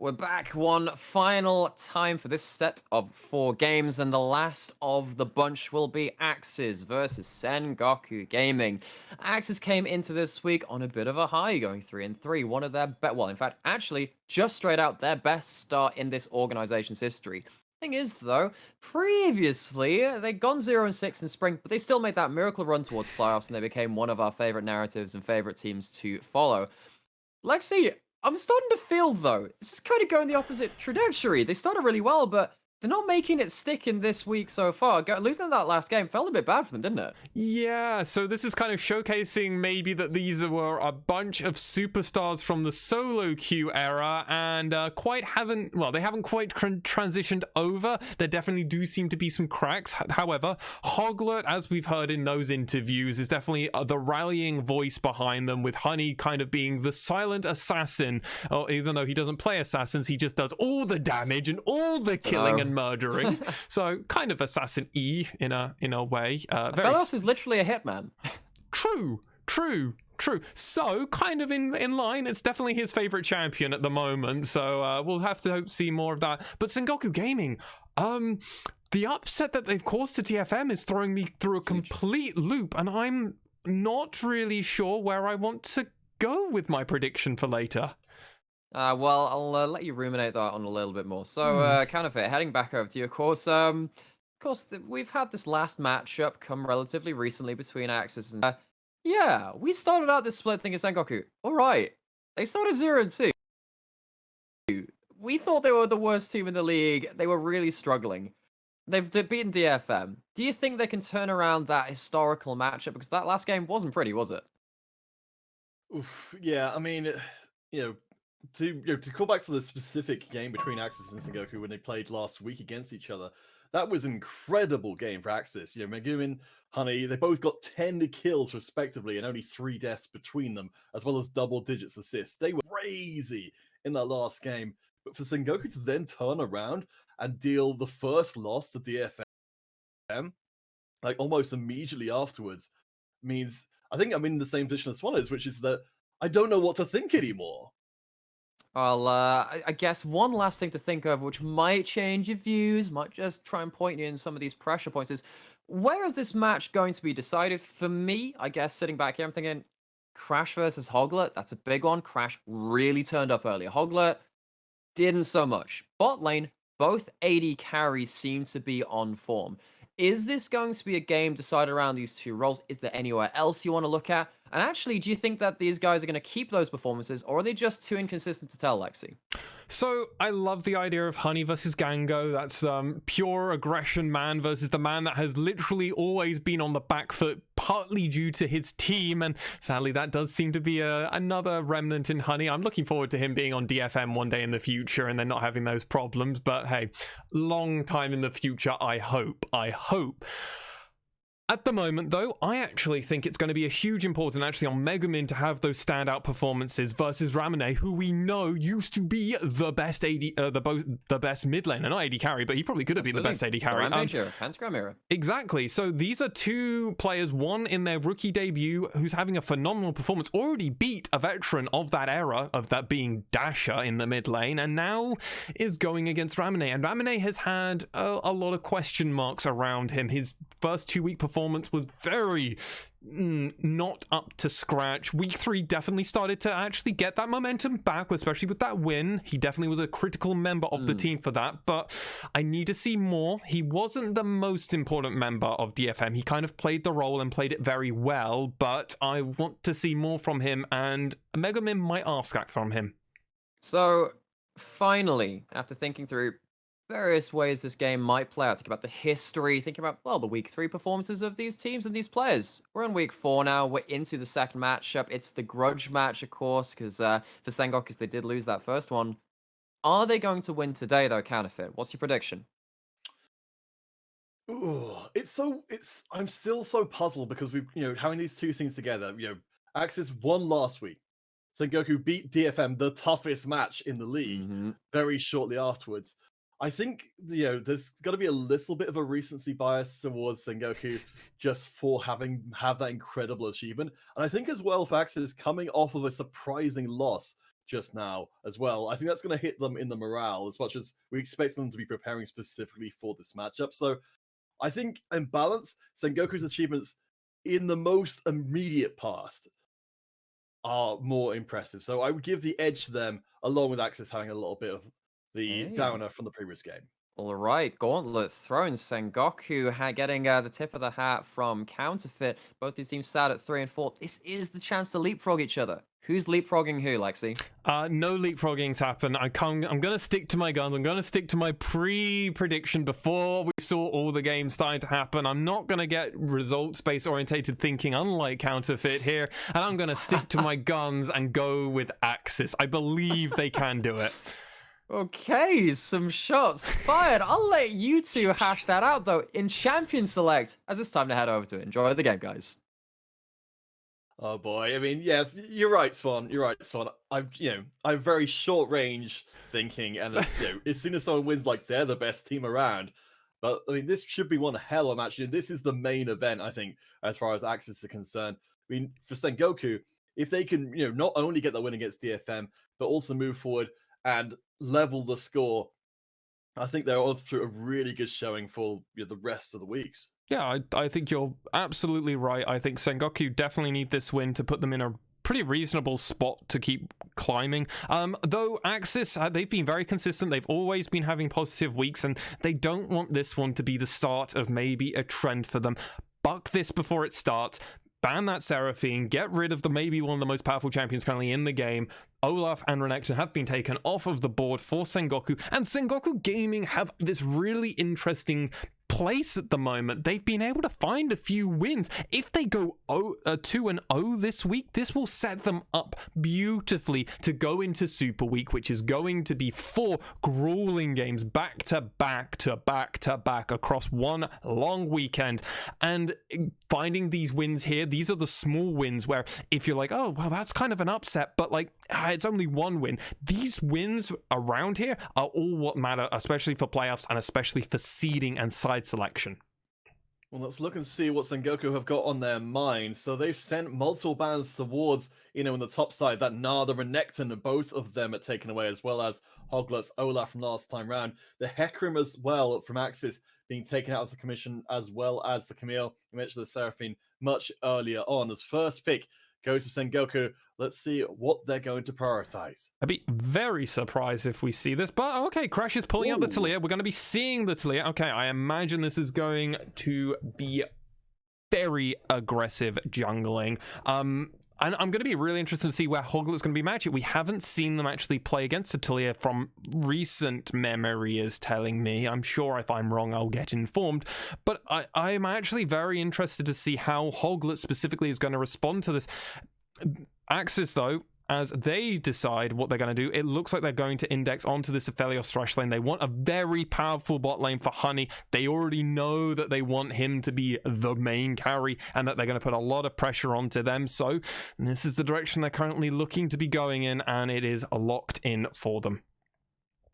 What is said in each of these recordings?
We're back one final time for this set of 4 games, and the last of the bunch will be AXIZ versus Sengoku Gaming. AXIZ came into this week on a bit of a high, going 3-3. One of their well, in fact, actually, just straight out their best start in this organization's history. Thing is, though, previously they'd gone 0-6 in spring, but they still made that miracle run towards playoffs, and they became one of our favorite narratives and favorite teams to follow. Lexi, I'm starting to feel, though, this is kind of going the opposite trajectory. They started really well, but they're not making it stick in this week so far. Losing that last game felt a bit bad for them, didn't it? Yeah, so this is kind of showcasing maybe that these were a bunch of superstars from the solo queue era and they haven't quite transitioned over. There definitely do seem to be some cracks. However, Hoglet, as we've heard in those interviews, is definitely the rallying voice behind them, with Honey kind of being the silent assassin. Even though he doesn't play assassins, he just does all the damage and all the killing and murdering. So kind of assassin-y in a way. Velos is literally a hitman. True. So kind of in line. It's definitely his favorite champion at the moment. So we'll have to see more of that. But Sengoku Gaming, the upset that they've caused to TFM is throwing me through a complete loop, and I'm not really sure where I want to go with my prediction for later. Well, I'll let you ruminate that on a little bit more. So, Counterfeit, heading back over to you, of course, we've had this last matchup come relatively recently between AXIZ and... yeah, we started out this split thing as Sengoku. Alright, they started 0-2. We thought they were the worst team in the league. They were really struggling. They've beaten DFM. Do you think they can turn around that historical matchup? Because that last game wasn't pretty, was it? Oof, yeah, I mean, to call back to the specific game between AXIZ and Sengoku when they played last week against each other, that was an incredible game for AXIZ. Megumin, Honey, they both got 10 kills respectively and only 3 deaths between them, as well as double digits assists. They were crazy in that last game. But for Sengoku to then turn around and deal the first loss to DFM, like almost immediately afterwards, means I think I'm in the same position as Swan is, which is that I don't know what to think anymore. Well, I guess one last thing to think of, which might change your views, might just try and point you in some of these pressure points, is where is this match going to be decided? For me, I guess, sitting back here, I'm thinking Crash versus Hoglet. That's a big one. Crash really turned up earlier. Hoglet didn't so much. Bot lane, both AD carries seem to be on form. Is this going to be a game decided around these two roles? Is there anywhere else you want to look at? And actually, do you think that these guys are going to keep those performances, or are they just too inconsistent to tell, Lexi? So I love the idea of Honey versus Gango. That's pure aggression man versus the man that has literally always been on the back foot, partly due to his team. And sadly, that does seem to be another remnant in Honey. I'm looking forward to him being on DFM one day in the future and then not having those problems. But hey, long time in the future, I hope. At the moment, though, I actually think it's going to be a huge importance actually on Megumin to have those standout performances versus Ramune, who we know used to be the best the best mid laner, not AD carry, but he probably could have been the best AD carry. Pentagram era. Exactly. So these are two players, one in their rookie debut, who's having a phenomenal performance, already beat a veteran of that era, of that being Dasher in the mid lane, and now is going against Ramune. And Ramune has had a lot of question marks around him. His first 2-week performance was very not up to scratch. Week 3 definitely started to actually get that momentum back, especially with that win. He definitely was a critical member of the team for that, but I need to see more. He wasn't the most important member of DFM. He kind of played the role and played it very well, but I want to see more from him, and Megumin might ask that from him. So, finally, after thinking through various ways this game might play out, think about the history, think about, well, the week 3 performances of these teams and these players. We're in week 4 now, we're into the second matchup. It's the grudge match, of course, because for Sengoku, they did lose that first one. Are they going to win today, though, Counterfeit? What's your prediction? Ooh, I'm still so puzzled because we've, having these two things together, AXIZ won last week. Sengoku beat DFM, the toughest match in the league, very shortly afterwards. I think, there's got to be a little bit of a recency bias towards Sengoku just for have that incredible achievement. And I think as well, for AXIZ coming off of a surprising loss just now as well. I think that's going to hit them in the morale as much as we expect them to be preparing specifically for this matchup. So I think in balance, Sengoku's achievements in the most immediate past are more impressive. So I would give the edge to them, along with AXIZ having a little bit of the Hey. downer from the previous game. All right, Gauntlet thrown. Sengoku getting the tip of the hat from Counterfeit. Both these teams sat at 3 and 4. This is the chance to leapfrog each other. Who's leapfrogging who, Lexi? No leapfrogging's happened. I'm gonna stick to my guns. I'm gonna stick to my pre-prediction before we saw all the games starting to happen. I'm not gonna get results-based orientated thinking, unlike Counterfeit here, and I'm gonna stick to my guns and go with AXIZ. I believe they can do it. Okay, some shots fired. I'll let you two hash that out, though, in Champion Select, as it's time to head over to it. Enjoy the game, guys. Oh boy, I mean, yes, you're right, Swan. You're right, Swan. I'm very short range thinking, and it's, as soon as someone wins, like they're the best team around. But I mean, this should be one hell of a match. This is the main event, I think, as far as AXIZ are concerned. I mean, for Sengoku, if they can, not only get the win against DFM, but also move forward and level the score, I think they're on through a really good showing for the rest of the weeks. Yeah, I think you're absolutely right. I think Sengoku definitely need this win to put them in a pretty reasonable spot to keep climbing. Though AXIZ, they've been very consistent. They've always been having positive weeks, and they don't want this one to be the start of maybe a trend for them. Buck this before it starts. Ban that Seraphine, get rid of maybe one of the most powerful champions currently in the game. Olaf and Renekton have been taken off of the board for Sengoku, and Sengoku Gaming have this really interesting place at the moment. They've been able to find a few wins. If they go 2-0 this week, this will set them up beautifully to go into Super Week, which is going to be 4 grueling games back to back to back to back across one long weekend. And finding these wins here, these are the small wins where if you're like, oh, well, that's kind of an upset, but like, it's only one win. These wins around here are all what matter, especially for playoffs and especially for seeding and side selection. Well, let's look and see what Sengoku have got on their mind. So they've sent multiple bans towards, in the top side, that Nada, Renekton, both of them are taken away, as well as Hoglet's Olaf from last time round. The Hecarim as well from AXIZ being taken out of the commission, as well as the Camille. You mentioned the Seraphine much earlier on. As first pick goes to Sengoku. Let's see what they're going to prioritize. I'd be very surprised if we see this, but okay, Crash is pulling out the Talia. We're going to be seeing the Talia. Okay, I imagine this is going to be very aggressive jungling. And I'm going to be really interested to see where Hoglet's going to be matched. We haven't seen them actually play against Talia from recent memory, is telling me. I'm sure if I'm wrong, I'll get informed. But I'm actually very interested to see how Hoglet specifically is going to respond to this. AXIZ, though, as they decide what they're going to do, it looks like they're going to index onto this Aphelios Thresh lane. They want a very powerful bot lane for Honey. They already know that they want him to be the main carry and that they're going to put a lot of pressure onto them. So this is the direction they're currently looking to be going in, and it is locked in for them.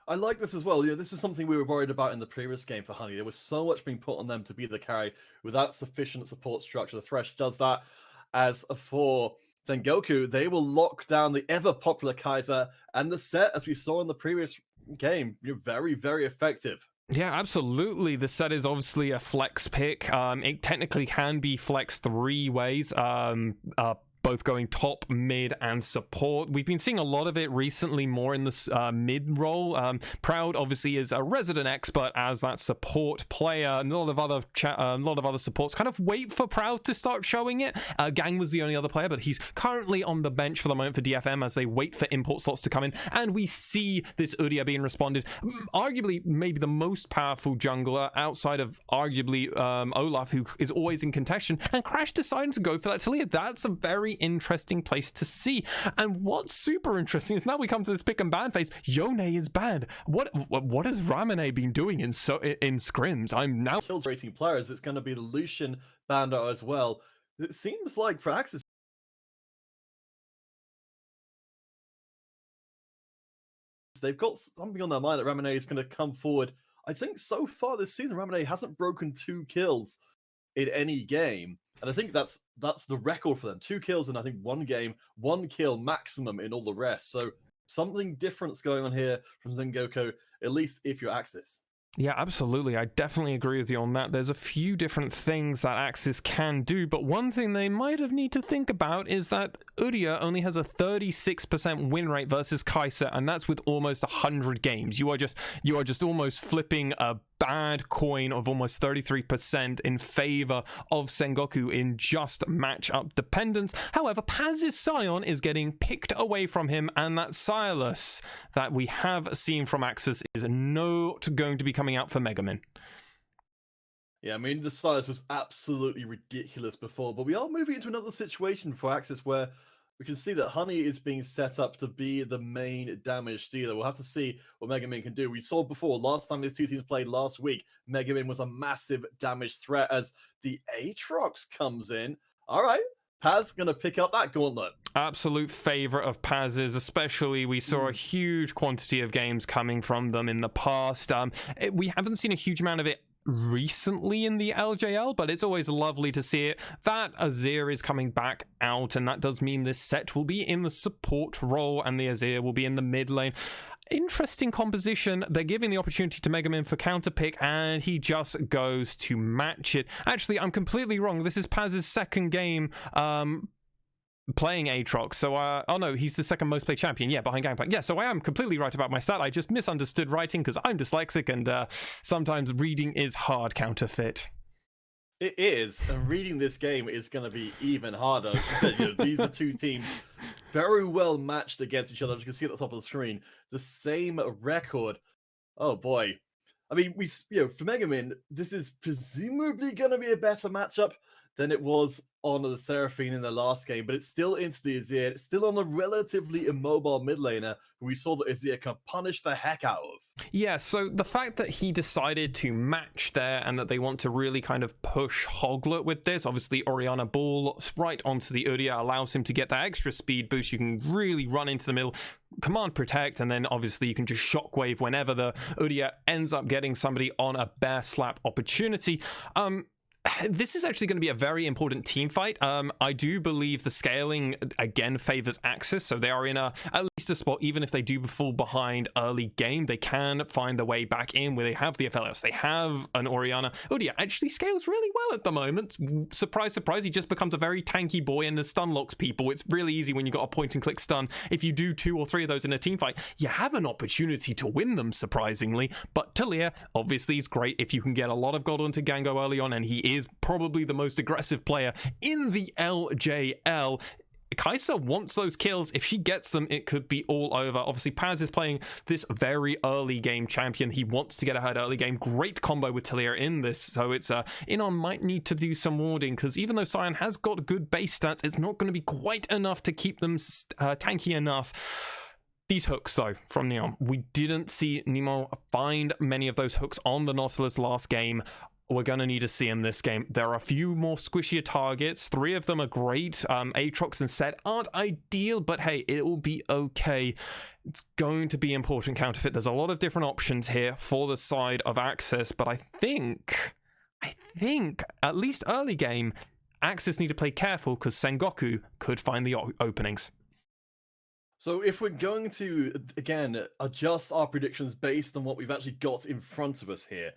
I like this as well. This is something we were worried about in the previous game for Honey. There was so much being put on them to be the carry without sufficient support structure. The Thresh does that. As for Sengoku, they will lock down the ever-popular Kaiser and the set, as we saw in the previous game. You're very, very effective. Yeah, absolutely. The set is obviously a flex pick. It technically can be flexed 3 ways. Both going top, mid, and support. Other been seeing a lot of it recently, more in the mid role. Proud obviously is a resident expert as that support player. And a lot of other supports kind of wait for Proud to start showing it. Gang was the only other player, but he's currently on the bench for the moment for DFM as they wait for import slots to come in. And we see this Udyr being responded. Arguably, maybe the most powerful jungler outside of arguably Olaf, who is always in contention. And Crash deciding to go for that Talia. That's a very interesting place to see. And what's super interesting is now we come to this pick and ban phase. Yone is banned. What has Ramune been doing in scrims? I'm now kill rating players. It's going to be the Lucian Bandit as well. It seems like for AXIZ, they've got something on their mind that Ramune is going to come forward. I think so far this season, Ramune hasn't broken 2 kills in any game. And I think that's the record for them. 2 kills in, I think, 1 game, 1 kill maximum in all the rest. So something different's going on here from Sengoku, at least if you're AXIZ. Yeah, absolutely. I definitely agree with you on that. There's a few different things that AXIZ can do, but one thing they might have need to think about is that Uria only has a 36% win rate versus Kaiser, and that's with almost 100 games. You are just almost flipping a bad coin of almost 33% in favor of Sengoku in just matchup dependence. However, Paz's Scion is getting picked away from him, and that Silas that we have seen from AXIZ is not going to be coming out for Megamin. Yeah, I mean, the Silas was absolutely ridiculous before, but we are moving into another situation for AXIZ where we can see that Honey is being set up to be the main damage dealer. We'll have to see what Megamin can do. We saw before, last time these two teams played last week, Megamin was a massive damage threat as the Aatrox comes in. All right, Paz going to pick up that gauntlet. Absolute favorite of Paz's, especially we saw a huge quantity of games coming from them in the past. We haven't seen a huge amount of it recently in the LJL, but it's always lovely to see it. That Azir is coming back out, and that does mean this set will be in the support role and the Azir will be in the mid lane. Interesting composition. They're giving the opportunity to Megamin for counter pick, and he just goes to match it. Actually, I'm completely wrong. This is Paz's second game playing Aatrox, so oh no, he's the second most played champion, yeah, behind Gangplank. Yeah, so I am completely right about my stat. I just misunderstood writing because I'm dyslexic, and sometimes reading is hard. Counterfeit. It is, and reading this game is going to be even harder. As you said, you know, these are two teams very well matched against each other. As you can see at the top of the screen, the same record. Oh boy. I mean, for Megamin, this is presumably going to be a better matchup than it was on the Seraphine in the last game, but it's still into the Azir. It's still on a relatively immobile mid laner who we saw that Azir can punish the heck out of. Yeah, so the fact that he decided to match there and that they want to really kind of push Hoglet with this, obviously Orianna Ball right onto the Uria allows him to get that extra speed boost. You can really run into the middle, command protect, and then obviously you can just shockwave whenever the Uria ends up getting somebody on a bear slap opportunity. This is actually going to be a very important team fight. I do believe the scaling again favors AXIZ, so they are in at least a spot. Even if they do fall behind early game, they can find their way back in where they have the Aphelios, they have an Orianna. Udia actually scales really well at the moment. Surprise, surprise, he just becomes a very tanky boy and stun locks people. It's really easy when you got a point and click stun. If you do 2 or 3 of those in a team fight, you have an opportunity to win them, surprisingly. But Talia obviously is great if you can get a lot of gold onto Gango early on, and he is probably the most aggressive player in the LJL. Kaiser wants those kills. If she gets them, it could be all over. Obviously, Paz is playing this very early game champion. He wants to get ahead early game. Great combo with Talia in this. So it's Inon might need to do some warding, because even though Sion has got good base stats, it's not going to be quite enough to keep them tanky enough. These hooks, though, from Neon. We didn't see Nemo find many of those hooks on the Nautilus last game. We're going to need to see him this game. There are a few more squishier targets. 3 of them are great. Aatrox and Set aren't ideal, but hey, it will be okay. It's going to be important, Counterfeit. There's a lot of different options here for the side of AXIZ, but I think, at least early game, AXIZ need to play careful because Sengoku could find the openings. So if we're going to, again, adjust our predictions based on what we've actually got in front of us here,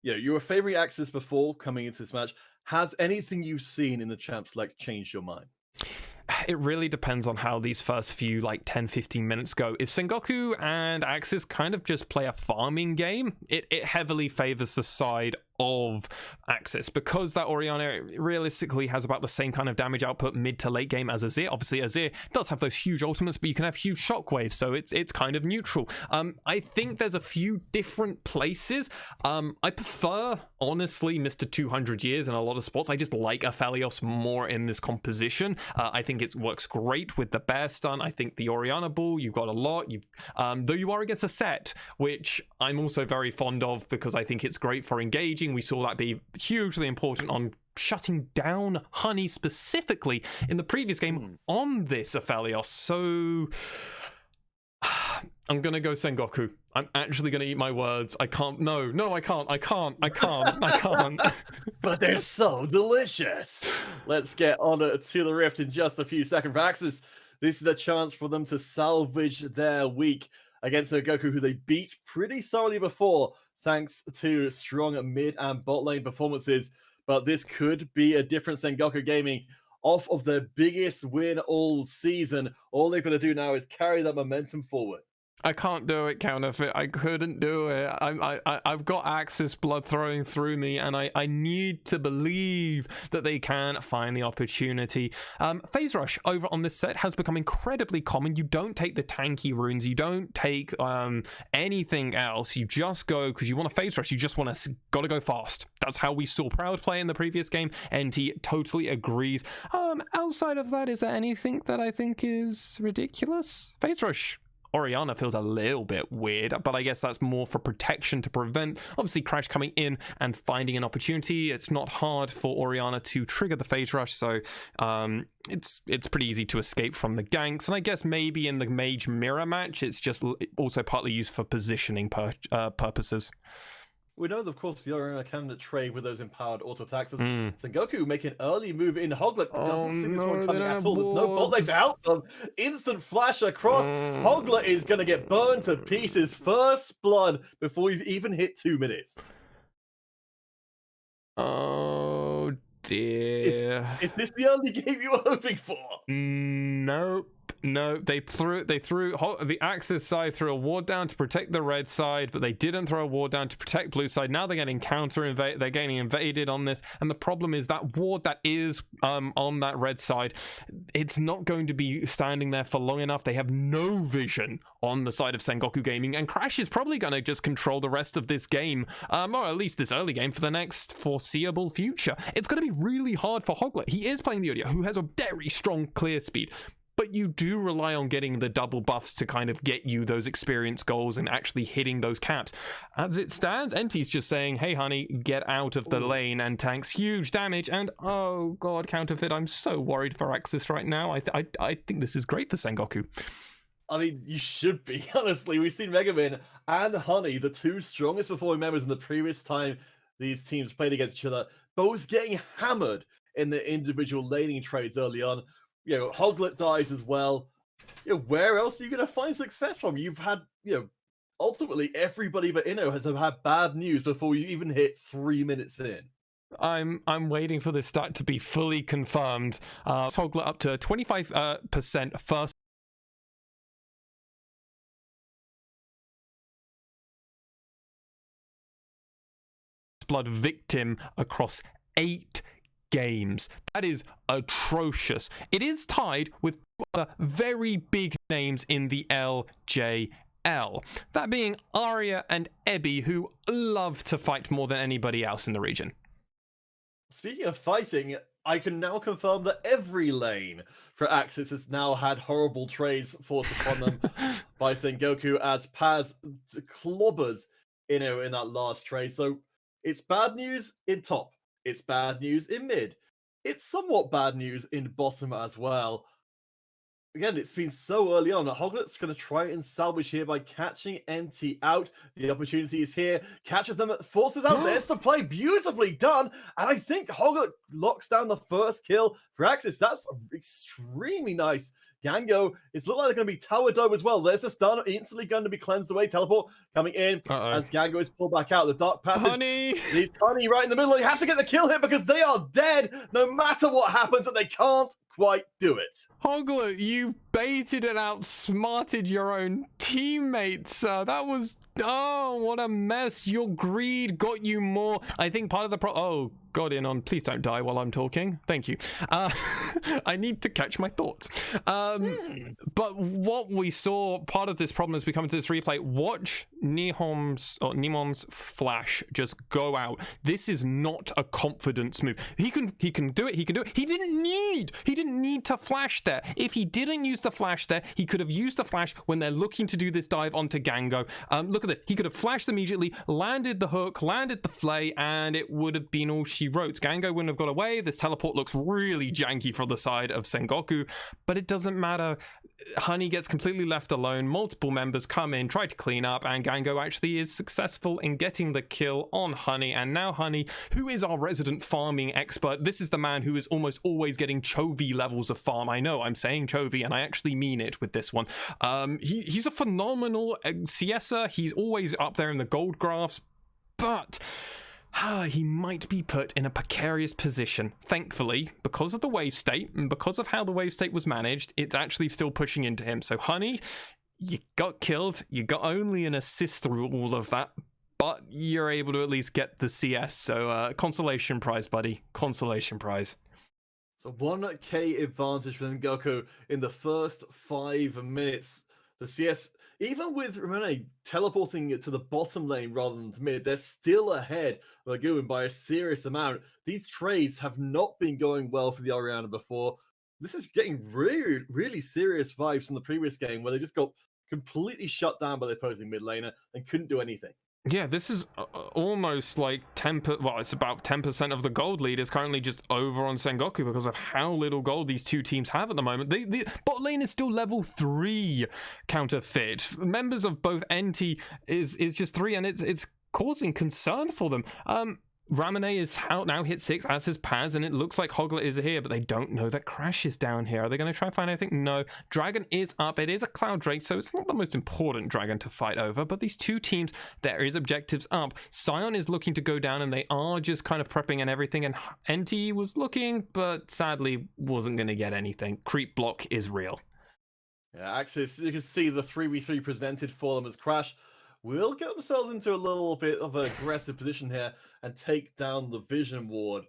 you know, you were favoring AXIZ before coming into this match. Has anything you've seen in the Champ Select changed your mind? It really depends on how these first few, like 10-15 minutes go. If Sengoku and AXIZ kind of just play a farming game, it heavily favors the side of AXIZ, because that Orianna realistically has about the same kind of damage output mid to late game as Azir. Obviously, Azir does have those huge ultimates, but you can have huge shockwaves, so it's kind of neutral. I think there's a few different places. I prefer, honestly, Mr. 200 Years in a lot of spots. I just like Aphelios more in this composition. I think it works great with the bear stun. I think the Orianna Ball, you've got a lot. Though you are against a set, which I'm also very fond of because I think it's great for engaging. We saw that be hugely important on shutting down Honey specifically in the previous game on this Aphelios. So I'm gonna go Sengoku. I'm actually gonna eat my words. I can't. No, I can't. But they're so delicious. Let's get on to the Rift in just a few seconds. For AXIZ, This is a chance for them to salvage their week against Sengoku, who they beat pretty thoroughly before, thanks to strong mid and bot lane performances. But this could be a different Sengoku Gaming off of their biggest win all season. All they've got to do now is carry that momentum forward. I can't do it, Counterfeit. I couldn't do it. I've got AXIZ blood throwing through me, and I need to believe that they can find the opportunity. Phase Rush over on this set has become incredibly common. You don't take the tanky runes. You don't take anything else. You just go because you want to Phase Rush. You just want to gotta go fast. That's how we saw Proud play in the previous game. NT totally agrees. Outside of that, is there anything that I think is ridiculous? Phase Rush. Orianna feels a little bit weird, but I guess that's more for protection to prevent, obviously, Crash coming in and finding an opportunity. It's not hard for Orianna to trigger the Phase Rush, so it's pretty easy to escape from the ganks. And I guess maybe in the Mage Mirror match, it's just also partly used for positioning purposes. We know, of course, the Orianna can trade with those empowered auto attacks. Sengoku make an early move in. Hoglet doesn't see this one coming at all. There's no bot lane to help them. Instant flash across. Hoglet is going to get burned to pieces. First blood before we've even hit 2 minutes. Oh dear. Is this the early game you were hoping for? Nope. No, they threw the AXIZ side threw a ward down to protect the red side, but they didn't throw a ward down to protect blue side. Now they're getting they're getting invaded on this, and the problem is that ward that is on that red side, it's not going to be standing there for long enough. They have no vision on the side of Sengoku Gaming, and Crash is probably going to just control the rest of this game, or at least this early game, for the next foreseeable future. It's going to be really hard for Hoglet. He is playing the Odia, who has a very strong clear speed, but you do rely on getting the double buffs to kind of get you those experience goals and actually hitting those caps. As it stands, NT's just saying, hey honey, get out of the lane, and tanks huge damage. And oh god, Counterfeit, I'm so worried for AXIZ right now. I think this is great for Sengoku. I mean, you should be, honestly. We've seen Megamin and Honey, the two strongest performing members in the previous time these teams played against each other, both getting hammered in the individual laning trades early on. You know, Hoglet dies as well. You know, where else are you going to find success from? You've had, you know, ultimately everybody but Inno has had bad news before you even hit 3 minutes in. I'm waiting for this stat to be fully confirmed. Hoglet up to 25% first blood victim across 8 games. That is atrocious. It is tied with other very big names in the LJL. That being Arya and Ebby, who love to fight more than anybody else in the region. Speaking of fighting, I can now confirm that every lane for AXIZ has now had horrible trades forced upon them by Sengoku as Paz clobbers Inno in that last trade. So it's bad news in top. It's bad news in mid. It's somewhat bad news in bottom as well. Again, it's been so early on that Hoglet's going to try and salvage here by catching NT out. The opportunity is here. Catches them, forces out. There's the play. Beautifully done. And I think Hoglet locks down the first kill for AXIZ. That's extremely nice. Gango, it's looked like they're going to be tower dome as well. There's a stun, instantly going to be cleansed away. Teleport coming in as Gango is pulled back out. The dark passage. Honey! He's Honey right in the middle. You have to get the kill here because they are dead no matter what happens, and they can't quite do it. Hoglet, you baited and outsmarted your own teammates. That was, oh, what a mess. Your greed got you more. I think part of the oh, God, Inon, please don't die while I'm talking. Thank you. I need to catch my thoughts. But what we saw, part of this problem as we come into this replay, watch Nimon's flash just go out. This is not a confidence move. He can do it. He can do it. He didn't need to flash there. If he didn't use the flash there, he could have used the flash when they're looking to do this dive onto Gango. Look at this. He could have flashed immediately, landed the hook, landed the flay, and it would have been all she wrote. Gango wouldn't have got away. This teleport looks really janky from the side of Sengoku, but it doesn't matter. Honey gets completely left alone. Multiple members come in, try to clean up, and Gango actually is successful in getting the kill on Honey. And now Honey, who is our resident farming expert, this is the man who is almost always getting Chovy levels of farm. I know I'm saying Chovy, and I actually mean it with this one. He's a phenomenal CSer. He's always up there in the gold graphs, but he might be put in a precarious position. Thankfully, because of the wave state and because of how the wave state was managed, it's actually still pushing into him. So Honey, you got killed. You got only an assist through all of that, but you're able to at least get the CS. So consolation prize, buddy. Consolation prize. So 1k advantage for Sengoku in the first 5 minutes. The CS, even with Ramone teleporting it to the bottom lane rather than the mid, they're still ahead of Lagoon by a serious amount. These trades have not been going well for the Orianna before. This is getting really, really serious vibes from the previous game where they just got completely shut down by the opposing mid laner and couldn't do anything. Yeah, this is almost like 10%, well, it's about 10% of the gold lead is currently just over on Sengoku because of how little gold these two teams have at the moment. The bot lane is still level 3 Counterfeit. Members of both NT is just 3, and it's causing concern for them. Ramone is out now, hit 6, as his Paz, and it looks like Hoglet is here, but they don't know that Crash is down here. Are they going to try and find anything? No. Dragon is up. It is a Cloud Drake, so it's not the most important Dragon to fight over, but these two teams, there is objectives up. Sion is looking to go down, and they are just kind of prepping and everything, and NT was looking, but sadly wasn't going to get anything. Creep block is real. Yeah, AXIZ, you can see the 3v3 presented for them as Crash will get themselves into a little bit of an aggressive position here and take down the Vision Ward.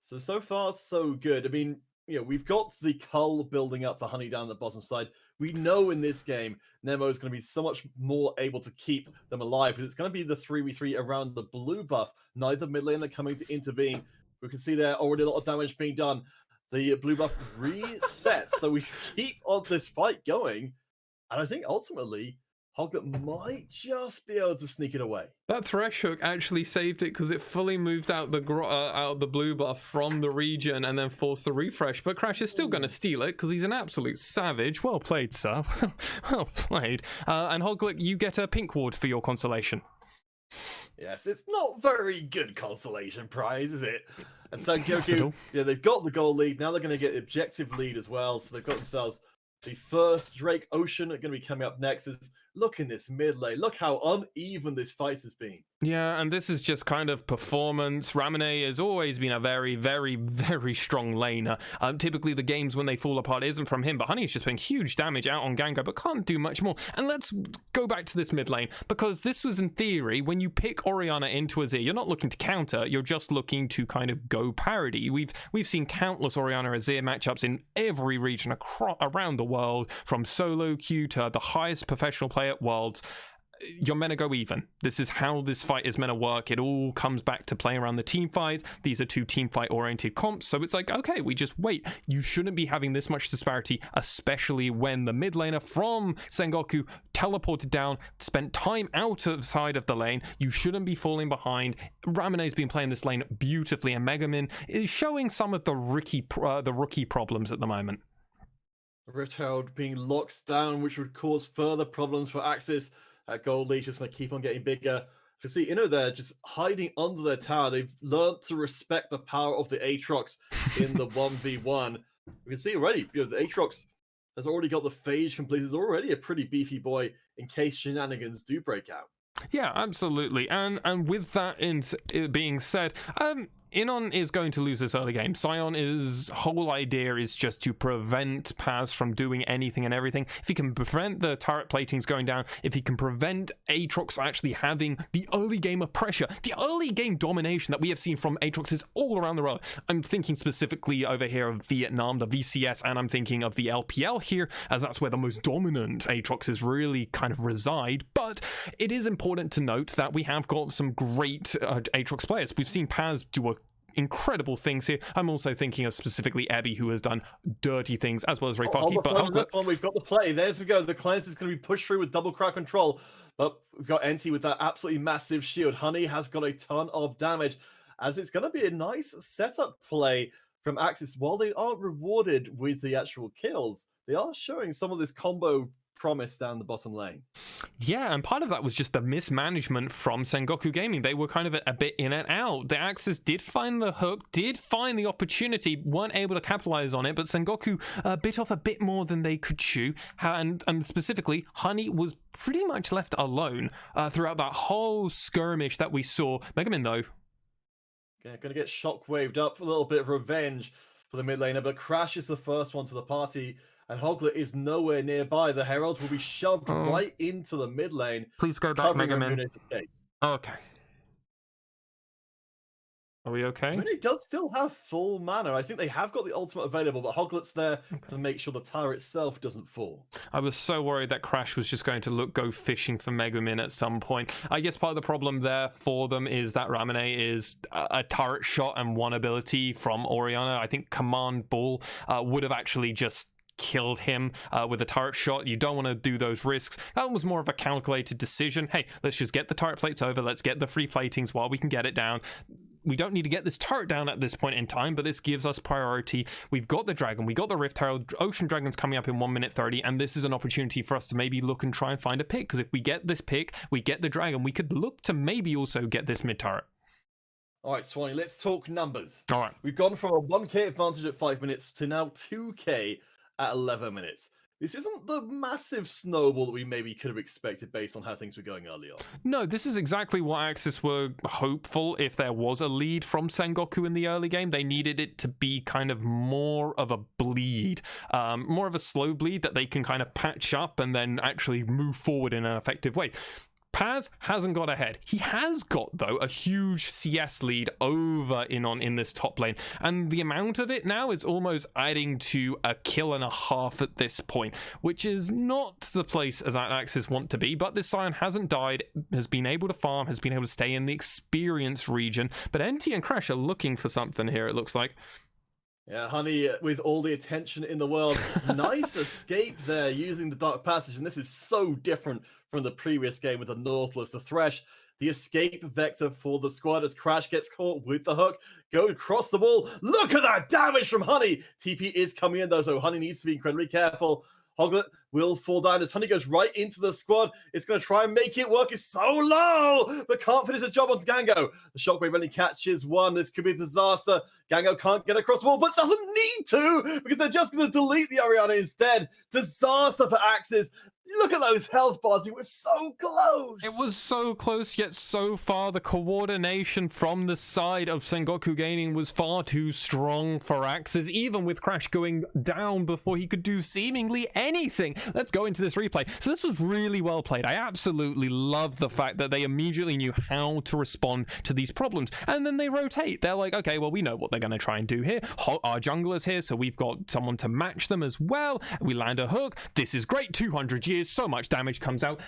So far, so good. I mean, you know, we've got the cull building up for Honey down the bottom side. We know in this game, Nemo is going to be so much more able to keep them alive because it's going to be the 3v3 around the blue buff. Neither mid laner coming to intervene. We can see there already a lot of damage being done. The blue buff resets, so we keep on this fight going. And I think ultimately, Hoglet might just be able to sneak it away. That Thresh Hook actually saved it because it fully moved out the blue buff from the region and then forced the refresh. But Crash is still going to steal it because he's an absolute savage. Well played, sir. Well played. And Hoglet, you get a pink ward for your consolation. Yes, it's not very good consolation prize, is it? And Sengoku, yeah, they've got the goal lead. Now they're going to get the objective lead as well. So they've got themselves the first Drake Ocean are going to be coming up next. Look in this mid lane. Look how uneven this fight has been. Yeah, and this is just kind of performance. Ramone has always been a very, very, very strong laner. Typically, the games when they fall apart isn't from him, but Honey is just putting huge damage out on Gango, but can't do much more. And let's go back to this mid lane, because this was, in theory, when you pick Orianna into Azir, you're not looking to counter, you're just looking to kind of go parody. We've seen countless Orianna Azir matchups in every region around the world, from solo queue to the highest professional player at Worlds. You're meant to go even. This is how this fight is meant to work. It all comes back to playing around the team fights. These are two team fight oriented comps, so it's like, okay, we just wait. You shouldn't be having this much disparity, especially when the mid laner from Sengoku teleported down, spent time outside of the lane. You shouldn't be falling behind. Ramone's been playing this lane beautifully, and Megamin is showing some of the rookie problems at the moment. Rifthold being locked down, which would cause further problems for AXIZ. That gold lead just going to keep on getting bigger. You see, they're just hiding under their tower. They've learned to respect the power of the Aatrox in the 1v1. We can see already, the Aatrox has already got the phage complete. He's already a pretty beefy boy in case shenanigans do break out. Yeah, absolutely. And with that being said, Inon is going to lose this early game. Sion's whole idea is just to prevent Paz from doing anything and everything. If he can prevent the turret platings going down, if he can prevent Aatrox actually having the early game of pressure, the early game domination that we have seen from Aatroxes all around the world. I'm thinking specifically over here of Vietnam, the VCS, and I'm thinking of the LPL here, as that's where the most dominant Aatroxes really kind of reside. But it is important to note that we have got some great Aatrox players. We've seen Paz do incredible things here. I'm also thinking of specifically Abby, who has done dirty things, as well as Ray Focky. We've got the play. There's we go. The cleanse is going to be pushed through with double crowd control. But we've got NT with that absolutely massive shield. Honey has got a ton of damage, as it's going to be a nice setup play from AXIZ, while they aren't rewarded with the actual kills, they are showing some of this combo promise down the bottom lane. Yeah, and part of that was just the mismanagement from Sengoku Gaming. They were kind of a bit in and out. The AXIZ did find the hook, did find the opportunity, weren't able to capitalize on it, but Sengoku bit off a bit more than they could chew. And specifically, Honey was pretty much left alone throughout that whole skirmish that we saw. Megamin, though. Okay, gonna get shockwaved up, a little bit of revenge for the mid laner, but Crash is the first one to the party. And Hoglet is nowhere nearby. The Herald will be shoved right into the mid lane. Please go back, Megamin. Okay. Okay. Are we okay? Mune does still have full mana. I think they have got the ultimate available, but Hoglet's there to make sure the tower itself doesn't fall. I was so worried that Crash was just going to go fishing for Megamin at some point. I guess part of the problem there for them is that Ramune is a turret shot and one ability from Orianna. I think Command Bull would have actually just killed him with a turret shot. You don't want to do those risks. That was more of a calculated decision. Hey, let's just get the turret plates over. Let's get the free platings while we can get it down. We don't need to get this turret down at this point in time, but this gives us priority. We've got the dragon, we got the Rift Herald, Ocean Dragon's coming up in 1 minute 30, and this is an opportunity for us to maybe look and try and find a pick, because if we get this pick, we get the dragon, we could look to maybe also get this mid turret. All right, Swanee, let's talk numbers. All right. We've gone from a 1k advantage at 5 minutes to now 2k at 11 minutes. This isn't the massive snowball that we maybe could have expected based on how things were going earlier. No, this is exactly what AXIZ were hopeful if there was a lead from Sengoku in the early game. They needed it to be kind of more of a bleed, more of a slow bleed that they can kind of patch up and then actually move forward in an effective way. Paz hasn't got ahead. He has got, though, a huge CS lead over Inon in this top lane. And the amount of it now is almost adding to a kill and a half at this point, which is not the place as AXIZ want to be. But this Scion hasn't died, has been able to farm, has been able to stay in the experience region. But NT and Crash are looking for something here, it looks like. Yeah, Honey, with all the attention in the world, nice escape there using the Dark Passage, and this is so different from the previous game with the Nautilus, the Thresh, the escape vector for the squad as Crash gets caught with the hook, go across the wall. Look at that damage from Honey! TP is coming in though, so Honey needs to be incredibly careful. Hoglet will fall down as Honey goes right into the squad. It's going to try and make it work. It's so low, but can't finish the job onto Gango. The Shockwave only catches one. This could be a disaster. Gango can't get across the wall, but doesn't need to because they're just going to delete the Orianna instead. Disaster for AXIZ. Look at those health bars. It was so close. It was so close, yet so far. The coordination from the side of Sengoku Gaming was far too strong for AXIZ, even with Crash going down before he could do seemingly anything. Let's go into this replay. So this was really well played. I absolutely love the fact that they immediately knew how to respond to these problems. And then they rotate. They're like, okay, well, we know what they're going to try and do here. Our jungler's here, so we've got someone to match them as well. We land a hook. This is great. 200 years. So much damage comes out.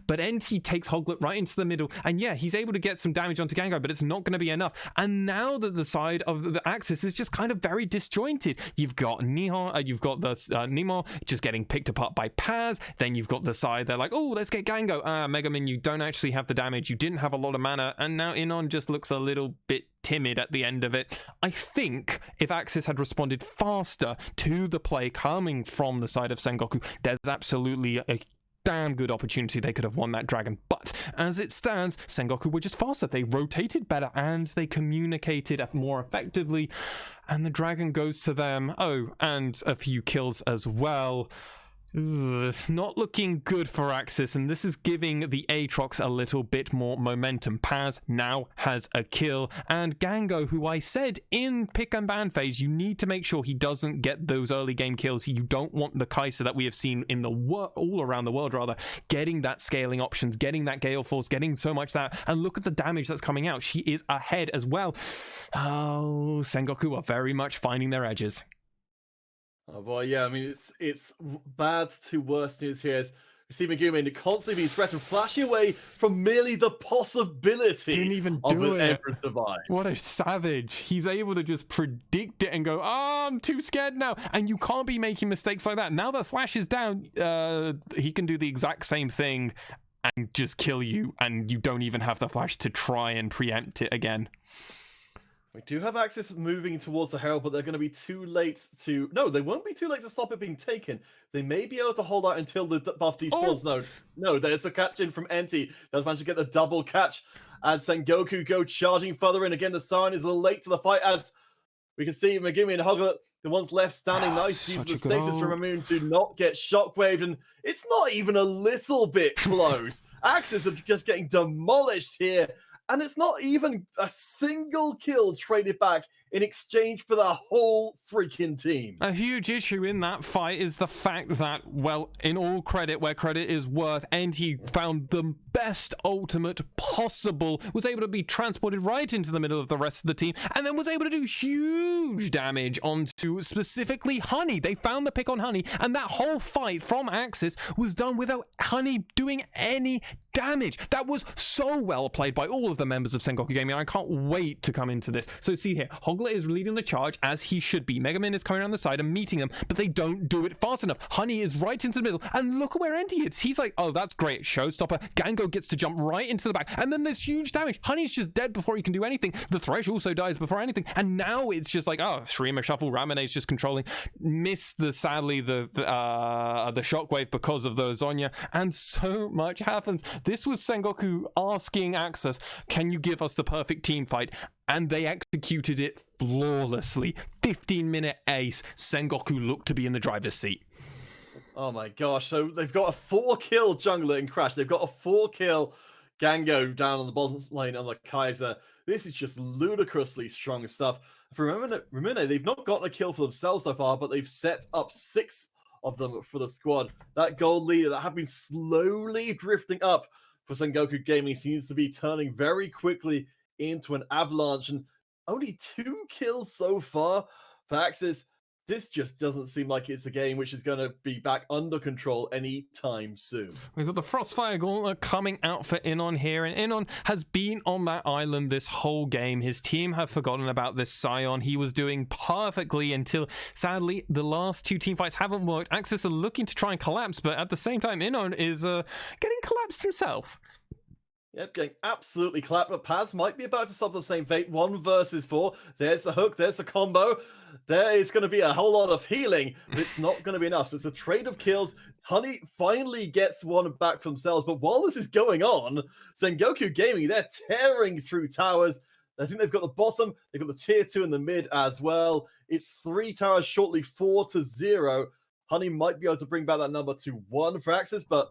But NT takes Hoglet right into the middle. And yeah, he's able to get some damage onto Gango, but it's not going to be enough. And now that the side of the AXIZ is just kind of very disjointed. You've got Nihon, you've got the Nemo just getting picked apart by Paz. Then you've got the side, they're like, oh, let's get Gango. Megamin, you don't actually have the damage. You didn't have a lot of mana. And now Inon just looks a little bit timid at the end of it. I think if AXIZ had responded faster to the play coming from the side of Sengoku, there's absolutely a damn good opportunity they could have won that dragon. But as it stands, Sengoku were just faster. They rotated better and they communicated more effectively, and the dragon goes to them. Oh, and a few kills as well. Ugh, not looking good for AXIZ, and this is giving the Aatrox a little bit more momentum. Paz now has a kill, and Gango, who I said in pick and ban phase, you need to make sure he doesn't get those early game kills. You don't want the Kai'Sa that we have seen in the all around the world, rather, getting that scaling options, getting that Gale Force, getting so much that, and look at the damage that's coming out. She is ahead as well. Oh, Sengoku are very much finding their edges. Oh boy, yeah, I mean, it's bad to worse news here. As we see Megumin constantly being threatened, flashing away from merely the possibility Didn't even of do an it. Emperor's Divine. What a savage. He's able to just predict it and go, oh, I'm too scared now. And you can't be making mistakes like that. Now that Flash is down, he can do the exact same thing and just kill you, and you don't even have the Flash to try and preempt it again. We do have AXIZ moving towards the Herald, but they're going to be too late to... No, they won't be too late to stop it being taken. They may be able to hold out until the buff despawns. No, there's a catch in from Enti. Does manage to get the double catch. And Sengoku go charging further in. Again, the Siren is a little late to the fight as we can see Megumi and Hoglet, the ones left standing nice, use the stasis from Ramon to not get shockwaved. And it's not even a little bit close. AXIZ are just getting demolished here. And it's not even a single kill traded back in exchange for the whole freaking team. A huge issue in that fight is the fact that, well, in all credit where credit is worth, and he found the best ultimate possible, was able to be transported right into the middle of the rest of the team, and then was able to do huge damage onto specifically Honey. They found the pick on Honey, and that whole fight from AXIZ was done without Honey doing any damage. That was so well played by all of the members of Sengoku Gaming. I can't wait to come into this. So see here, Hoglet is leading the charge as he should be. Megaman is coming around the side and meeting them, but they don't do it fast enough. Honey is right into the middle, and look at where Enti is. He's like, oh, that's great, showstopper. Gango gets to jump right into the back, and then there's huge damage. Honey's just dead before he can do anything. The Thresh also dies before anything, and now it's just like, oh, Shurima shuffle, Ramane's just controlling. Missed sadly the shockwave because of the Zonya, and so much happens. This was Sengoku asking AXIZ, can you give us the perfect team fight? And they executed it flawlessly. 15-minute ace. Sengoku looked to be in the driver's seat. Oh my gosh. So they've got a 4-kill jungler in Crash. They've got a 4-kill Gango down on the bottom lane on the Kaiser. This is just ludicrously strong stuff. For Ramune, they've not gotten a kill for themselves so far, but they've set up 6 of them for the squad. That gold leader that had been slowly drifting up for Sengoku Gaming seems to be turning very quickly into an avalanche, and only 2 kills so far for AXIZ. This just doesn't seem like it's a game which is going to be back under control anytime soon. We've got the Frostfire Gauntlet coming out for Inon here, and Inon has been on that island this whole game. His team have forgotten about this Scion. He was doing perfectly until, sadly, the last 2 team fights haven't worked. AXIZ are looking to try and collapse, but at the same time, Inon is getting collapsed himself. Yep, getting absolutely clapped, but Paz might be about to stop the same fate. 1 versus 4. There's the hook, there's the combo. There is going to be a whole lot of healing, but it's not going to be enough. So it's a trade of kills. Honey finally gets one back for themselves, but while this is going on, Sengoku Gaming, they're tearing through towers. I think they've got the bottom, they've got the tier 2 in the mid as well. It's 3 towers shortly, 4-0. Honey might be able to bring back that number to 1 for AXIZ, but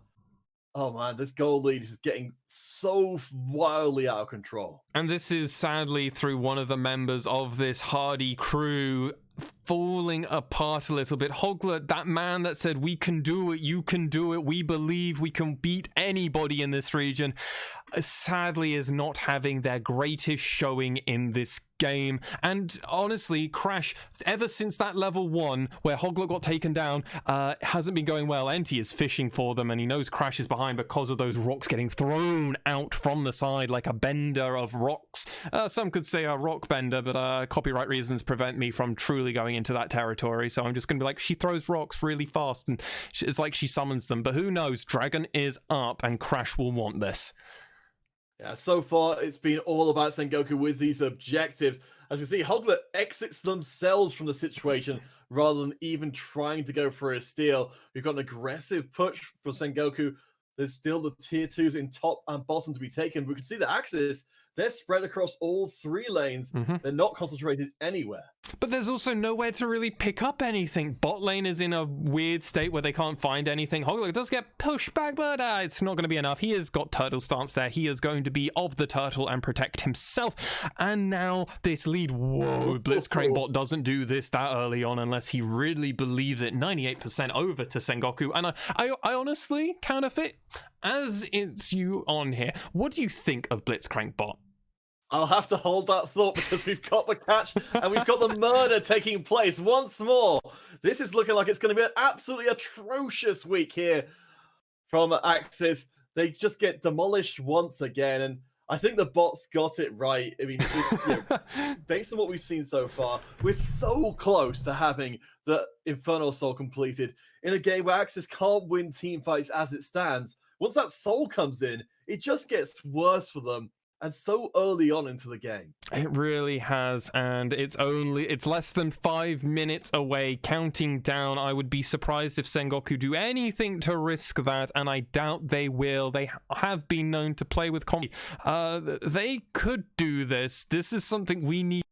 oh man, this goal lead is getting so wildly out of control. And this is sadly through one of the members of this hardy crew falling apart a little bit. Hoglet, that man that said, we can do it, you can do it, we believe we can beat anybody in this region, sadly is not having their greatest showing in this game. And honestly, Crash, ever since that level 1 where Hoglet got taken down, hasn't been going well. Enti is fishing for them, and he knows Crash is behind because of those rocks getting thrown out from the side like a bender of rocks. Some could say a rock bender, but copyright reasons prevent me from truly going into that territory, so I'm just gonna be like, she throws rocks really fast and it's like she summons them, but who knows, Dragon is up and Crash will want this. Yeah, so far it's been all about Sengoku with these objectives. As you see, Hoglet exits themselves from the situation rather than even trying to go for a steal. We've got an aggressive push for Sengoku. There's still the tier 2s in top and bottom to be taken. We can see the AXIZ, they're spread across all 3 lanes. They're not concentrated anywhere. But there's also nowhere to really pick up anything. Bot lane is in a weird state where they can't find anything. Hoglet does get pushed back, but it's not going to be enough. He has got turtle stance there. He is going to be of the turtle and protect himself. And now this lead. Whoa, Blitzcrank bot doesn't do this that early on unless he really believes it. 98% over to Sengoku. And I honestly, Counterfeit, as it's you on here, what do you think of Blitzcrank bot? I'll have to hold that thought because we've got the catch and we've got the murder taking place once more. This is looking like it's going to be an absolutely atrocious week here from AXIZ. They just get demolished once again, and I think the bots got it right. I mean, it's, based on what we've seen so far, we're so close to having the Infernal Soul completed in a game where AXIZ can't win team fights as it stands. Once that soul comes in, it just gets worse for them. and so early on into the game. It really has, and it's less than 5 minutes away, counting down. I would be surprised if Sengoku do anything to risk that, and I doubt they will. They have been known to play with they could do this. This is something we need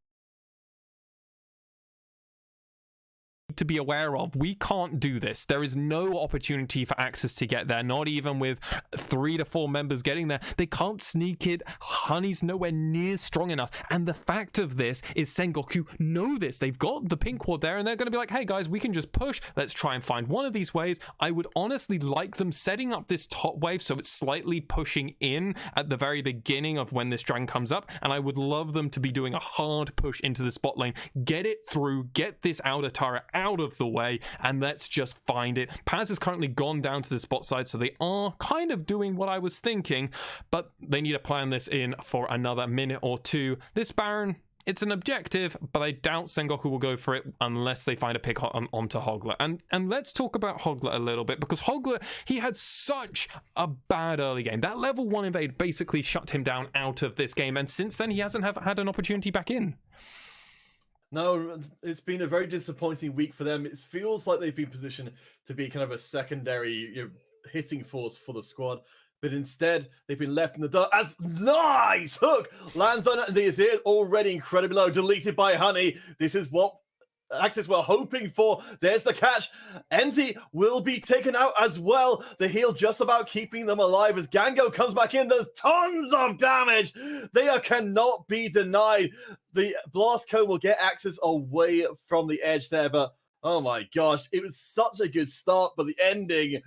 to be aware of. We can't do this. There is no opportunity for AXIZ to get there, not even with 3 to 4 members getting there. They can't sneak it. Honey's nowhere near strong enough, and the fact of this is Sengoku know this. They've got the pink ward there, and they're going to be like, hey guys, we can just push. Let's try and find one of these waves. I would honestly like them setting up this top wave so it's slightly pushing in at the very beginning of when this dragon comes up, and I would love them to be doing a hard push into the spot lane, get it through, get this outer turret out of the way, and let's just find it. Paz has currently gone down to the spot side, so they are kind of doing what I was thinking, but they need to plan this in for another minute or two. This Baron, it's an objective, but I doubt Sengoku will go for it unless they find a pick onto Hoglet. And let's talk about Hoglet a little bit, because Hoglet, he had such a bad early game. That level 1 invade basically shut him down out of this game, and since then he hasn't had an opportunity back in. No, it's been a very disappointing week for them. It feels like they've been positioned to be kind of a secondary hitting force for the squad, but instead they've been left in the dark as nice hook lands on it, and is here already incredibly low, deleted by Honey. This is what AXIZ were hoping for. There's the catch. Enti will be taken out as well. The heal just about keeping them alive as Gango comes back in. There's tons of damage. They cannot be denied. The blast cone will get AXIZ away from the edge there, but oh my gosh, it was such a good start, but the ending,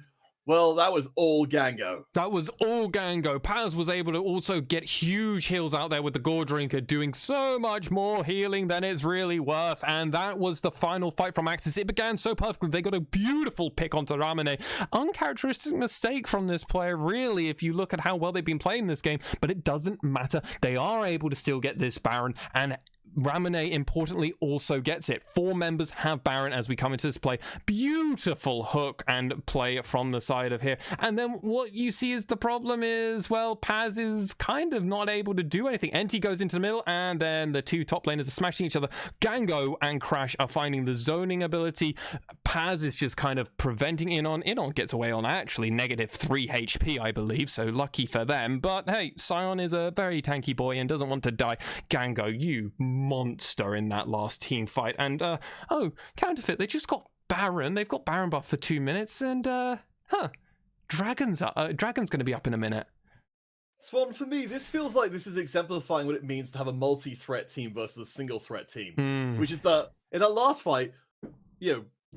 well, that was all Gango. That was all Gango. Paz was able to also get huge heals out there with the Gore Drinker, doing so much more healing than it's really worth. And that was the final fight from AXIZ. It began so perfectly. They got a beautiful pick onto Ramune. Uncharacteristic mistake from this player, really, if you look at how well they've been playing this game. But it doesn't matter. They are able to still get this Baron, and Ramune, importantly, also gets it. 4 members have Baron as we come into this play. Beautiful hook and play from the side of here. And then what you see is the problem is, well, Paz is kind of not able to do anything. Enti goes into the middle, and then the 2 top laners are smashing each other. Gango and Crash are finding the zoning ability. Paz is just kind of preventing Inon. Inon gets away on actually -3 HP, I believe, so lucky for them. But hey, Sion is a very tanky boy and doesn't want to die. Gango, you monster in that last team fight. And oh, Counterfeit, they just got Baron. They've got Baron buff for 2 minutes, and Dragon's gonna be up in a minute. Swan, for me, this feels like this is exemplifying what it means to have a multi-threat team versus a single-threat team, which is that in that last fight,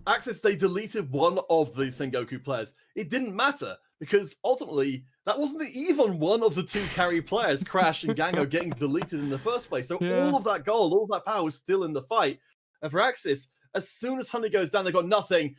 AXIZ, they deleted one of the Sengoku players. It didn't matter, because ultimately, that wasn't even one of the 2 carry players, Crash and Gango, getting deleted in the first place. So all of that gold, all of that power was still in the fight. And for AXIZ, as soon as Honey goes down, they got nothing.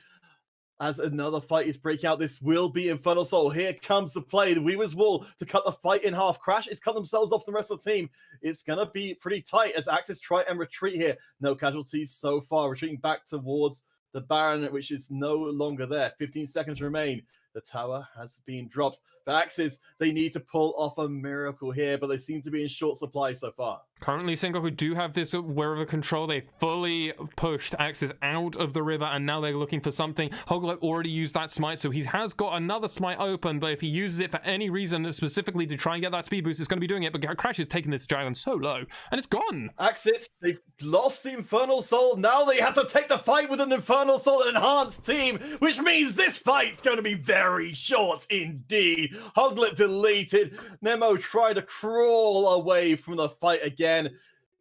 As another fight is breaking out, this will be Infernal Soul. Here comes the play, the Weaver's Wall to cut the fight in half. Crash is cut themselves off the rest of the team. It's going to be pretty tight as AXIZ try and retreat here. No casualties so far, retreating back towards the Baron, which is no longer there. 15 seconds remain. The tower has been dropped. For AXIZ, they need to pull off a miracle here, but they seem to be in short supply so far. Currently, Sengoku do have this wherever control. They fully pushed AXIZ out of the river, and now they're looking for something. Hoglet already used that smite, so he has got another smite open, but if he uses it for any reason, specifically to try and get that speed boost, it's going to be doing it. But Crash is taking this dragon so low, and it's gone. AXIZ, they've lost the Infernal Soul. Now they have to take the fight with an Infernal Soul enhanced team, which means this fight's going to be very short indeed. Hoglet deleted. Nemo tried to crawl away from the fight again.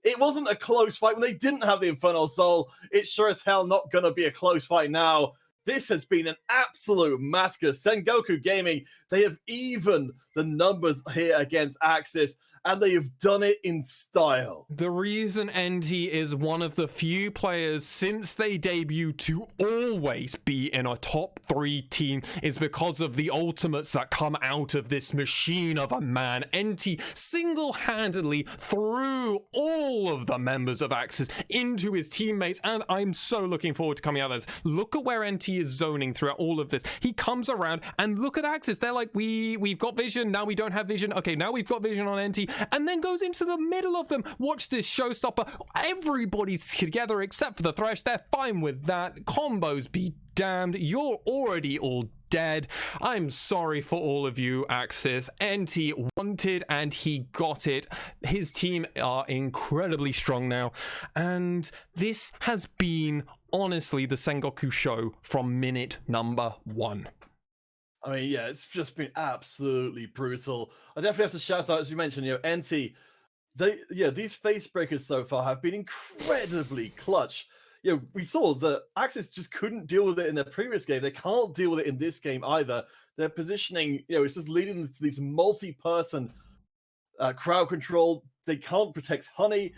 It wasn't a close fight when they didn't have the Infernal Soul. It's sure as hell not going to be a close fight now. This has been an absolute massacre. Sengoku Gaming, they have evened the numbers here against AXIZ, and they have done it in style. The reason NT is one of the few players since they debuted to always be in a top 3 team is because of the ultimates that come out of this machine of a man. NT single-handedly threw all of the members of AXIZ into his teammates, and I'm so looking forward to coming out of this. Look at where NT is zoning throughout all of this. He comes around, and look at AXIZ. They're like, we've got vision, now we don't have vision. Okay, now we've got vision on NT. and then goes into the middle of them. Watch this showstopper. Everybody's together except for the Thresh. They're fine with that. Combos be damned. You're already all dead. I'm sorry for all of you, AXIZ. NT wanted and he got it. His team are incredibly strong now, and this has been honestly the Sengoku show from minute number 1. I mean, yeah, it's just been absolutely brutal. I definitely have to shout out, as you mentioned, NT. These face breakers so far have been incredibly clutch. We saw that AXIZ just couldn't deal with it in their previous game. They can't deal with it in this game either. Their positioning, it's just leading to these multi-person crowd control. They can't protect Honey.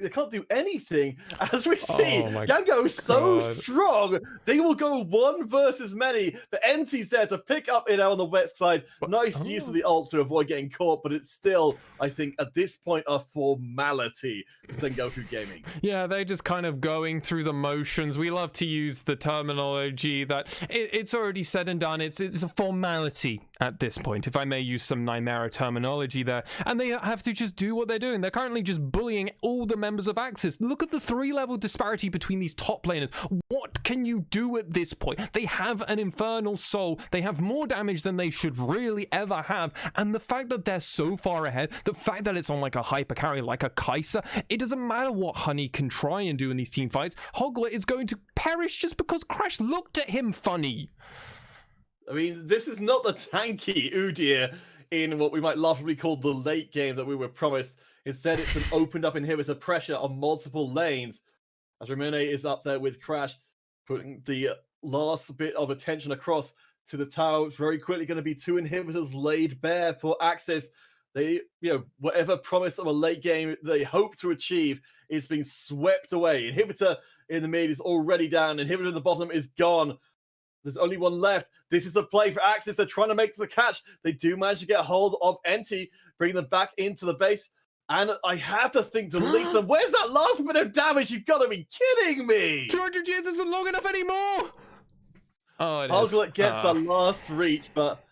They can't do anything. As we see, Gango is so strong, they will go 1 versus many. But NT's there to pick up on the wet side. Nice use of the ult to avoid getting caught, but it's still, I think, at this point, a formality for Sengoku Gaming. Yeah, they're just kind of going through the motions. We love to use the terminology that it's already said and done. It's a formality at this point, if I may use some Nightmare terminology there. And they have to just do what they're doing. They're currently just bullying all the members of AXIZ. Look at the 3-level disparity between these top laners. What can you do at this point? They have an Infernal Soul. They have more damage than they should really ever have. And the fact that they're so far ahead, the fact that it's on like a hyper carry, like a Kai'Sa, it doesn't matter what Honey can try and do in these team fights. Hoglet is going to perish just because Crash looked at him funny. I mean, this is not the tanky Udyr in what we might laughably call the late game that we were promised. Instead, it's an opened up inhibitor pressure on multiple lanes. As Ramune is up there with Crash, putting the last bit of attention across to the tower. It's very quickly going to be 2 inhibitors laid bare for AXIZ. They, whatever promise of a late game they hope to achieve, it's being swept away. Inhibitor in the mid is already down. Inhibitor in the bottom is gone. There's only one left. This is the play for AXIZ. They're trying to make the catch. They do manage to get a hold of NT, bring them back into the base. And I have to think delete them. Where's that last bit of damage? You've got to be kidding me. 200 years isn't long enough anymore. Oh, it is. Hoglet gets the last reach, but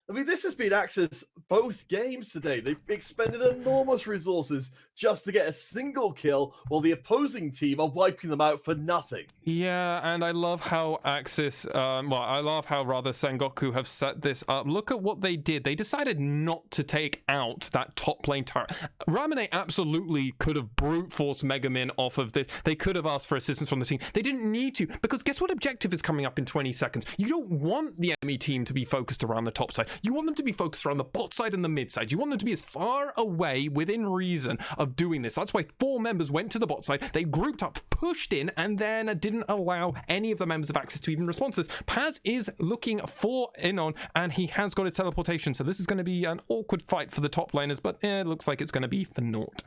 I mean, this has been AXIZ both games today. They've expended enormous resources just to get a single kill, while the opposing team are wiping them out for nothing. Yeah, and I love how AXIZ, I love how rather Sengoku have set this up. Look at what they did. They decided not to take out that top lane turret. Ramune absolutely could have brute forced Megamin off of this. They could have asked for assistance from the team. They didn't need to, because guess what objective is coming up in 20 seconds? You don't want the enemy team to be focused around the top side. You want them to be focused around the bot side and the mid side. You want them to be as far away within reason of doing this. That's why 4 members went to the bot side. They grouped up, pushed in, and then didn't allow any of the members of AXIZ to even respond to this. Paz is looking for Inon, and he has got his teleportation. So this is going to be an awkward fight for the top laners, but it looks like it's going to be for naught.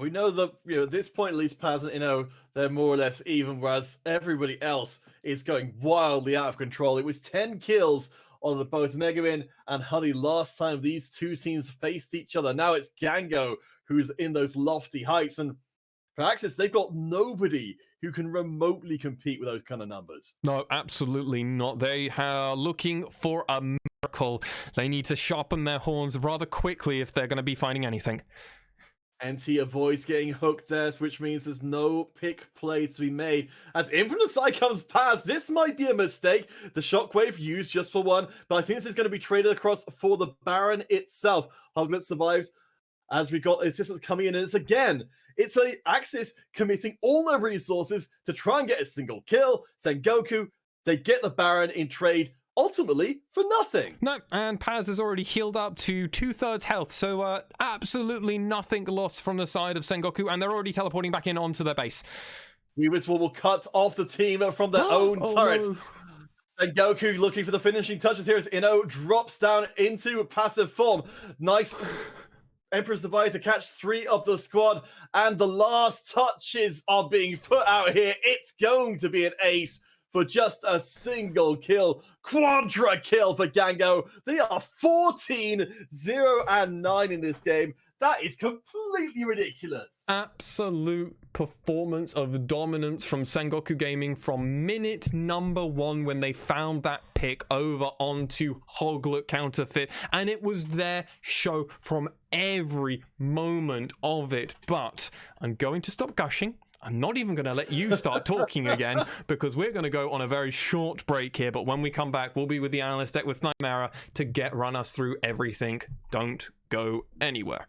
We know that, at this point, at least Paz and they're more or less even, whereas everybody else is going wildly out of control. It was 10 kills on both Megamin and Honey last time these two teams faced each other. Now it's Gango who's in those lofty heights, and for AXIZ, they've got nobody who can remotely compete with those kind of numbers. No, absolutely not. They are looking for a miracle. They need to sharpen their horns rather quickly if they're going to be finding anything. NT avoids getting hooked there, which means there's no pick play to be made. As in from the side comes Paz. This might be a mistake. The shockwave used just for one, but I think this is going to be traded across for the Baron itself. Hoglet survives as we got assistance coming in, and it's a AXIZ committing all their resources to try and get a single kill. Sengoku, they get the Baron in trade, ultimately for nothing. No, and Paz is already healed up to 2/3 health, so absolutely nothing lost from the side of Sengoku, and they're already teleporting back in onto their base. Weavers will cut off the team from their own turrets. No. Sengoku looking for the finishing touches here as Ino drops down into passive form. Nice Emperor's Divide to catch 3 of the squad, and the last touches are being put out here. It's going to be an ace for just a single kill. Quadra kill for Gango. They are 14-0-9 in this game. That is completely ridiculous. Absolute performance of dominance from Sengoku Gaming from minute number 1 when they found that pick over onto Hoglet Counterfeit, and it was their show from every moment of it. But I'm going to stop gushing. I'm not even going to let you start talking again, because we're going to go on a very short break here. But when we come back, we'll be with the analyst deck with Nightmare to run us through everything. Don't go anywhere.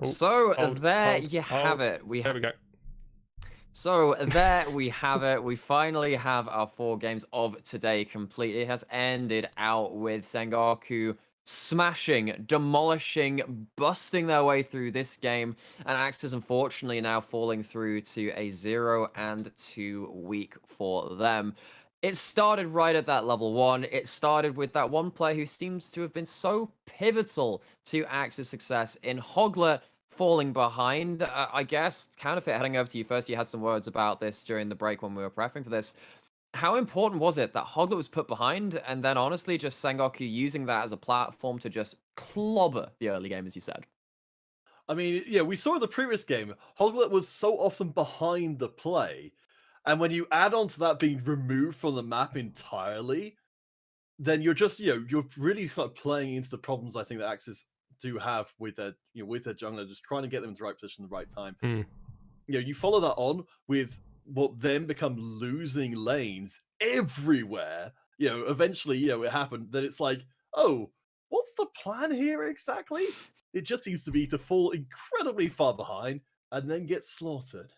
So there you have it. There we go. So there we have it. We finally have our 4 games of today complete. It has ended out with Sengoku smashing, demolishing, busting their way through this game, and AXIZ unfortunately now falling through to a 0-2 week for them. It started right at that level 1. It started with that one player who seems to have been so pivotal to AXIZ success in Hoglet falling behind. I guess, Counterfeit, heading over to you first. You had some words about this during the break when we were prepping for this. How important was it that Hoglet was put behind, and then honestly just Sengoku using that as a platform to just clobber the early game, as you said? I mean, yeah, we saw in the previous game, Hoglet was so often behind the play, and when you add on to that being removed from the map entirely, then you're just, you're really sort of playing into the problems I think that Axis do have with their, with their jungler, just trying to get them in the right position at the right time. Mm. You follow that on with what then become losing lanes everywhere. Eventually, it happened that it's like, oh, what's the plan here exactly? It just seems to be to fall incredibly far behind and then get slaughtered.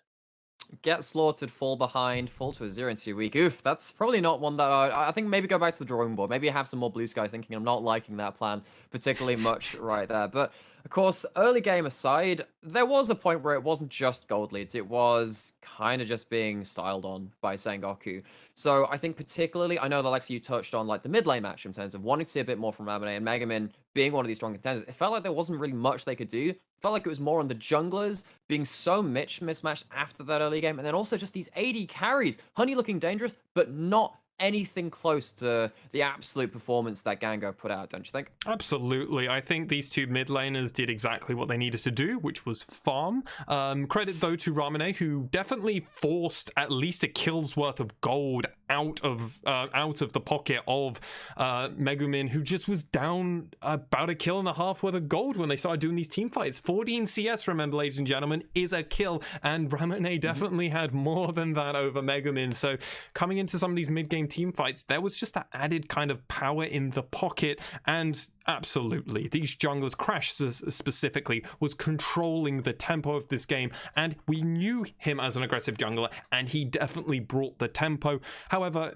Get slaughtered, fall behind, fall to a 0-2 week. Oof, that's probably not one that I think maybe go back to the drawing board. Maybe have some more blue sky thinking. I'm not liking that plan particularly much right there. But of course, early game aside, there was a point where it wasn't just gold leads. It was kind of just being styled on by Sengoku. So I think particularly, I know that Alexa, you touched on like the mid lane match in terms of wanting to see a bit more from Ramune and Megamin being one of these strong contenders. It felt like there wasn't really much they could do. It felt like it was more on the junglers being so mismatched after that early game, and then also just these AD carries. Honey looking dangerous, but not anything close to the absolute performance that Gango put out, don't you think? Absolutely. I think these two mid laners did exactly what they needed to do, which was farm. Credit though to Ramune, who definitely forced at least a kill's worth of gold out of the pocket of Megumin, who just was down about a kill and a half worth of gold when they started doing these team fights. 14 CS, remember, ladies and gentlemen, is a kill, and Ramune definitely had more than that over Megumin. So coming into some of these mid-game team fights, there was just that added kind of power in the pocket, and absolutely, these junglers, Crash specifically, was controlling the tempo of this game, and we knew him as an aggressive jungler, and he definitely brought the tempo. However,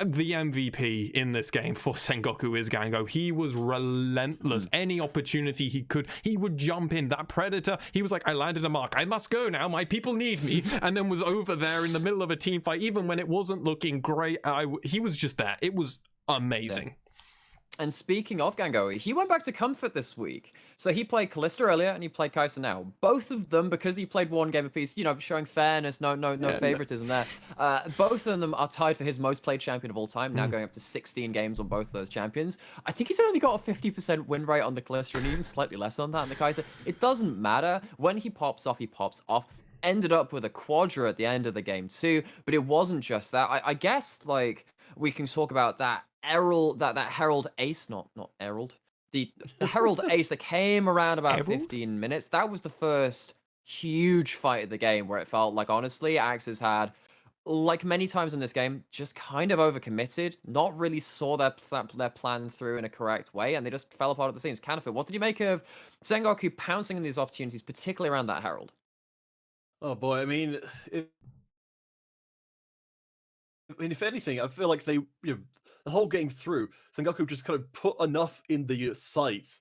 the MVP in this game for Sengoku is Gango. He was relentless. Any opportunity he could, he would jump in. That Predator, he was like, I landed a mark. I must go now. My people need me. And then was over there in the middle of a team fight. Even when it wasn't looking great, he was just there. It was amazing. Yeah. And speaking of Gango, he went back to Comfort this week. So he played Kalista earlier and he played Kai'Sa now. Both of them, because he played one game apiece, showing fairness, no favoritism there. Both of them are tied for his most played champion of all time, now going up to 16 games on both those champions. I think he's only got a 50% win rate on the Kalista and even slightly less on that on the Kai'Sa. It doesn't matter. When he pops off, he pops off. Ended up with a quadra at the end of the game too, but it wasn't just that. I guess, like, we can talk about that Herald, that Herald Ace, not Herald, the Herald Ace that came around about Herald? 15 minutes. That was the first huge fight of the game where it felt like, honestly, AXIZ had, like many times in this game, just kind of overcommitted, not really saw their plan through in a correct way, and they just fell apart at the seams. Counterfeit, what did you make of Sengoku pouncing on these opportunities, particularly around that Herald? Oh boy, I mean, if anything, I feel like they, the whole game through, Sengoku just kind of put enough in the sights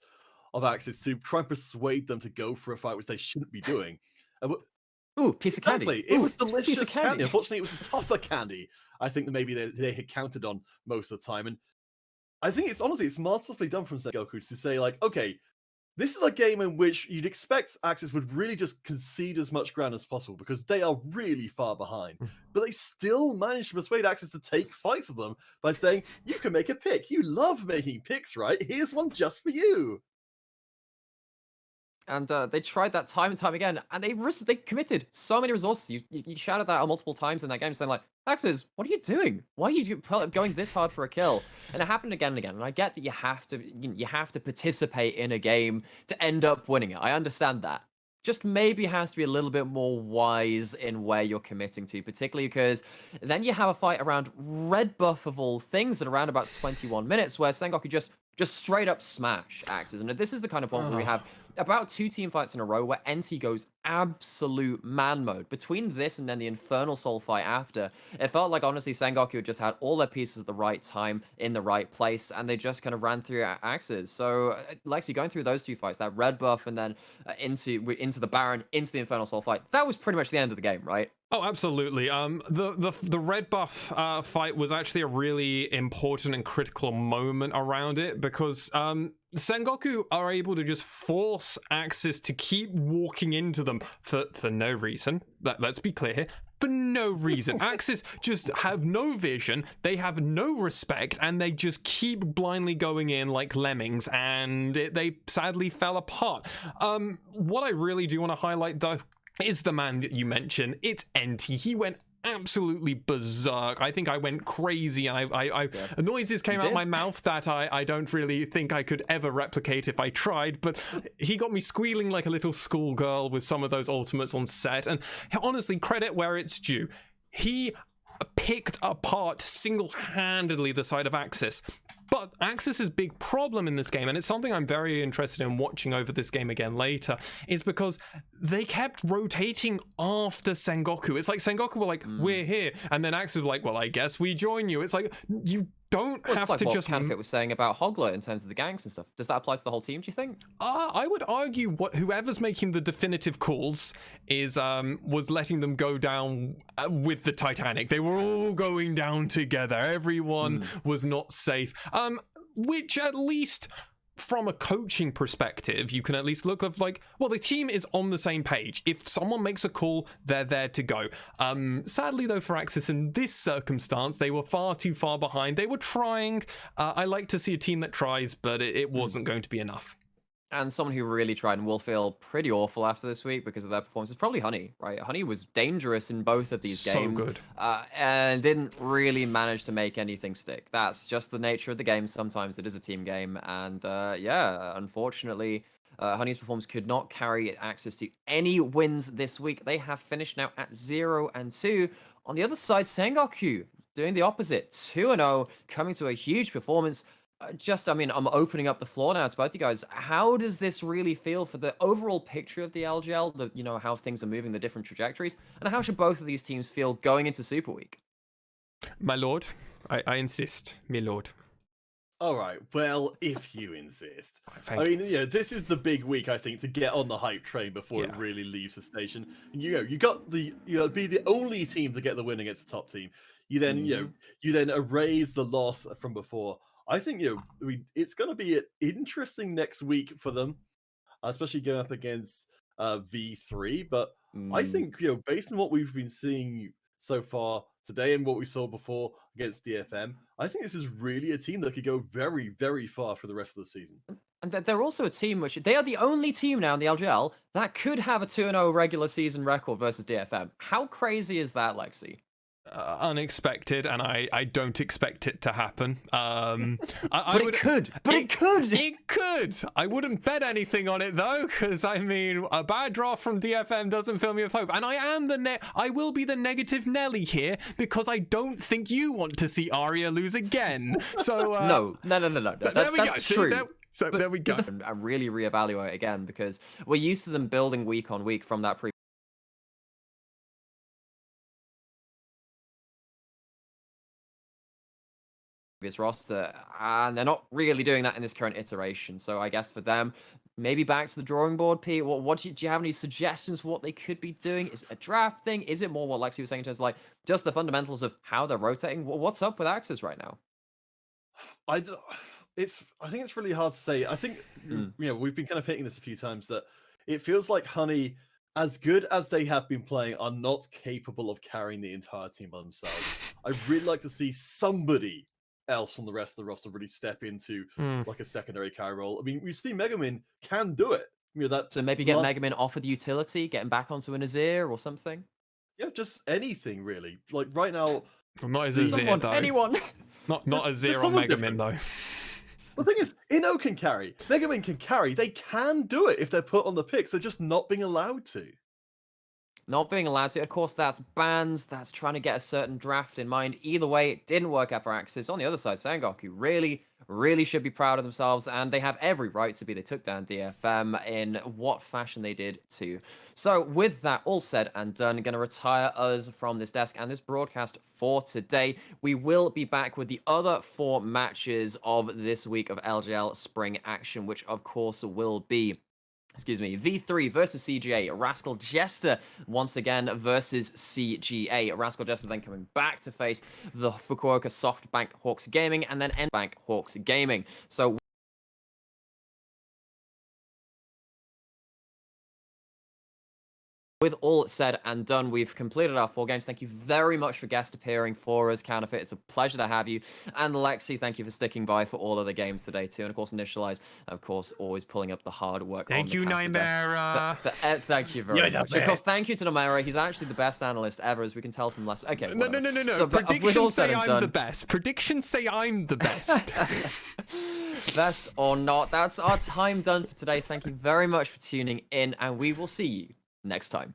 of Axis to try and persuade them to go for a fight, which they shouldn't be doing. Ooh, piece of candy. Exactly, it was delicious piece of candy. Unfortunately, it was the tougher candy. I think that maybe they had counted on most of the time, and I think it's masterfully done from Sengoku to say, like, okay, this is a game in which you'd expect Axis would really just concede as much ground as possible because they are really far behind. But they still managed to persuade Axis to take fights with them by saying, you can make a pick. You love making picks, right? Here's one just for you. And they tried that time and time again, and they committed so many resources. You shouted that out multiple times in that game, saying like, AXIZ, what are you doing? Why are you going this hard for a kill? And it happened again and again. And I get that you have to participate in a game to end up winning it. I understand that. Just maybe has to be a little bit more wise in where you're committing to, particularly because then you have a fight around red buff of all things at around about 21 minutes where Sengoku just straight up smash AXIZ. And this is the kind of point where we have about 2 team fights in a row where NT goes absolute man mode. Between this and then the Infernal Soul fight after, it felt like honestly Sengoku had just had all their pieces at the right time in the right place, and they just kind of ran through AXIZ. So Lexi, going through those 2 fights, that red buff and then into the Baron, into the Infernal Soul fight, that was pretty much the end of the game, right? Oh, absolutely. The red buff fight was actually a really important and critical moment around it, because Sengoku are able to just force AXIZ to keep walking into them for no reason. Let's be clear here. For no reason. AXIZ just have no vision, they have no respect, and they just keep blindly going in like lemmings, and they sadly fell apart. What I really do want to highlight, though, is the man that you mentioned. It's NT. He went absolutely berserk. I think I went crazy, and noises came out my mouth that I don't really think I could ever replicate if I tried, but he got me squealing like a little schoolgirl with some of those ultimates on set, and honestly, credit where it's due. He picked apart single-handedly the side of AXIZ. But AXIZ's big problem in this game, and it's something I'm very interested in watching over this game again later, is because they kept rotating after Sengoku. It's like Sengoku were like, we're here, and then AXIZ were like, well, I guess we join you. It's like, you don't have like to what just... Counterfeit was saying about Hogla in terms of the gangs and stuff. Does that apply to the whole team, do you think? I would argue whoever's making the definitive calls is was letting them go down with the Titanic. They were all going down together. Everyone was not safe. Which at least from a coaching perspective, you can at least look of like, well, the team is on the same page. If someone makes a call, they're there to go. Sadly, though, for AXIZ in this circumstance, they were far too far behind. They were trying. I like to see a team that tries, but it wasn't going to be enough. And someone who really tried and will feel pretty awful after this week because of their performance is probably Honey, right? Honey was dangerous in both of these games. So good. And didn't really manage to make anything stick. That's just the nature of the game. Sometimes it is a team game. And yeah, unfortunately, Honey's performance could not carry AXIZ to any wins this week. They have finished now at 0-2. On the other side, Sengoku doing the opposite. 2-0, coming to a huge performance. I mean, I'm opening up the floor now to both you guys. How does this really feel for the overall picture of the LJL, how things are moving, the different trajectories, and how should both of these teams feel going into Super Week? My lord, I insist, my lord. All right, well, if you insist. Thank you. mean, this is the big week, I think, to get on the hype train before it really leaves the station. You got be the only team to get the win against the top team. You then, you then erase the loss from before. I think it's going to be interesting next week for them, especially going up against V3. But I think based on what we've been seeing so far today and what we saw before against DFM, I think this is really a team that could go very, very far for the rest of the season. And they're also a team which they are the only team now in the LJL that could have a 2-0 regular season record versus DFM. How crazy is that, Lexi? Unexpected, and I don't expect it to happen. It could. I wouldn't bet anything on it though, because I mean, a bad draw from DFM doesn't fill me with hope, and I will be the negative Nelly here because I don't think you want to see Arya lose again. So no. There we go. True. There we go. I really reevaluate again because we're used to them building week on week from that previous roster, and they're not really doing that in this current iteration. So I guess for them, maybe back to the drawing board. Pete, do you have any suggestions for what they could be doing? Is it a draft thing? Is it more what Lexi was saying in terms of like just the fundamentals of how they're rotating? What's up with AXIZ right now? I think it's really hard to say. I think we've been kind of hitting this a few times that it feels like Honey, as good as they have been playing, are not capable of carrying the entire team by themselves. I'd really like to see somebody else from the rest of the roster really step into like a secondary carry role. I mean, we see Megamin can do it. So maybe get Megamin off of the utility, get him back onto an Azir or something. Yeah, just anything really. Like right now, not as Azir though. Anyone. Not Azir or Megamin though. The thing is, Inno can carry, Megamin can carry. They can do it if they're put on the picks. They're just not being allowed to. not being allowed to. Of course, that's bans. That's trying to get a certain draft in mind. Either way, it didn't work out for AXIZ. On the other side, Sengoku really should be proud of themselves, and they have every right to be. They took down DFM in what fashion they did too. So with that all said and done, going to retire us from this desk and this broadcast for today. We will be back with the other 4 matches of this week of LJL Spring Action, which of course will be V3 versus CGA, Rascal Jester once again versus CGA. Rascal Jester then coming back to face the Fukuoka SoftBank Hawks Gaming and then Bank Hawks Gaming. So with all said and done, we've completed our 4 games. Thank you very much for guest appearing for us, Counterfeit. It's a pleasure to have you. And Lexi, thank you for sticking by for all of the games today too. And of course, Initialize, of course, always pulling up the hard work. Thank you, Nymera. Thank you very much. Of course, thank you to Nymera. He's actually the best analyst ever, as we can tell from last. Okay. No. So, predictions say I'm the best. Predictions say I'm the best. Best or not, that's our time done for today. Thank you very much for tuning in, and we will see you next time.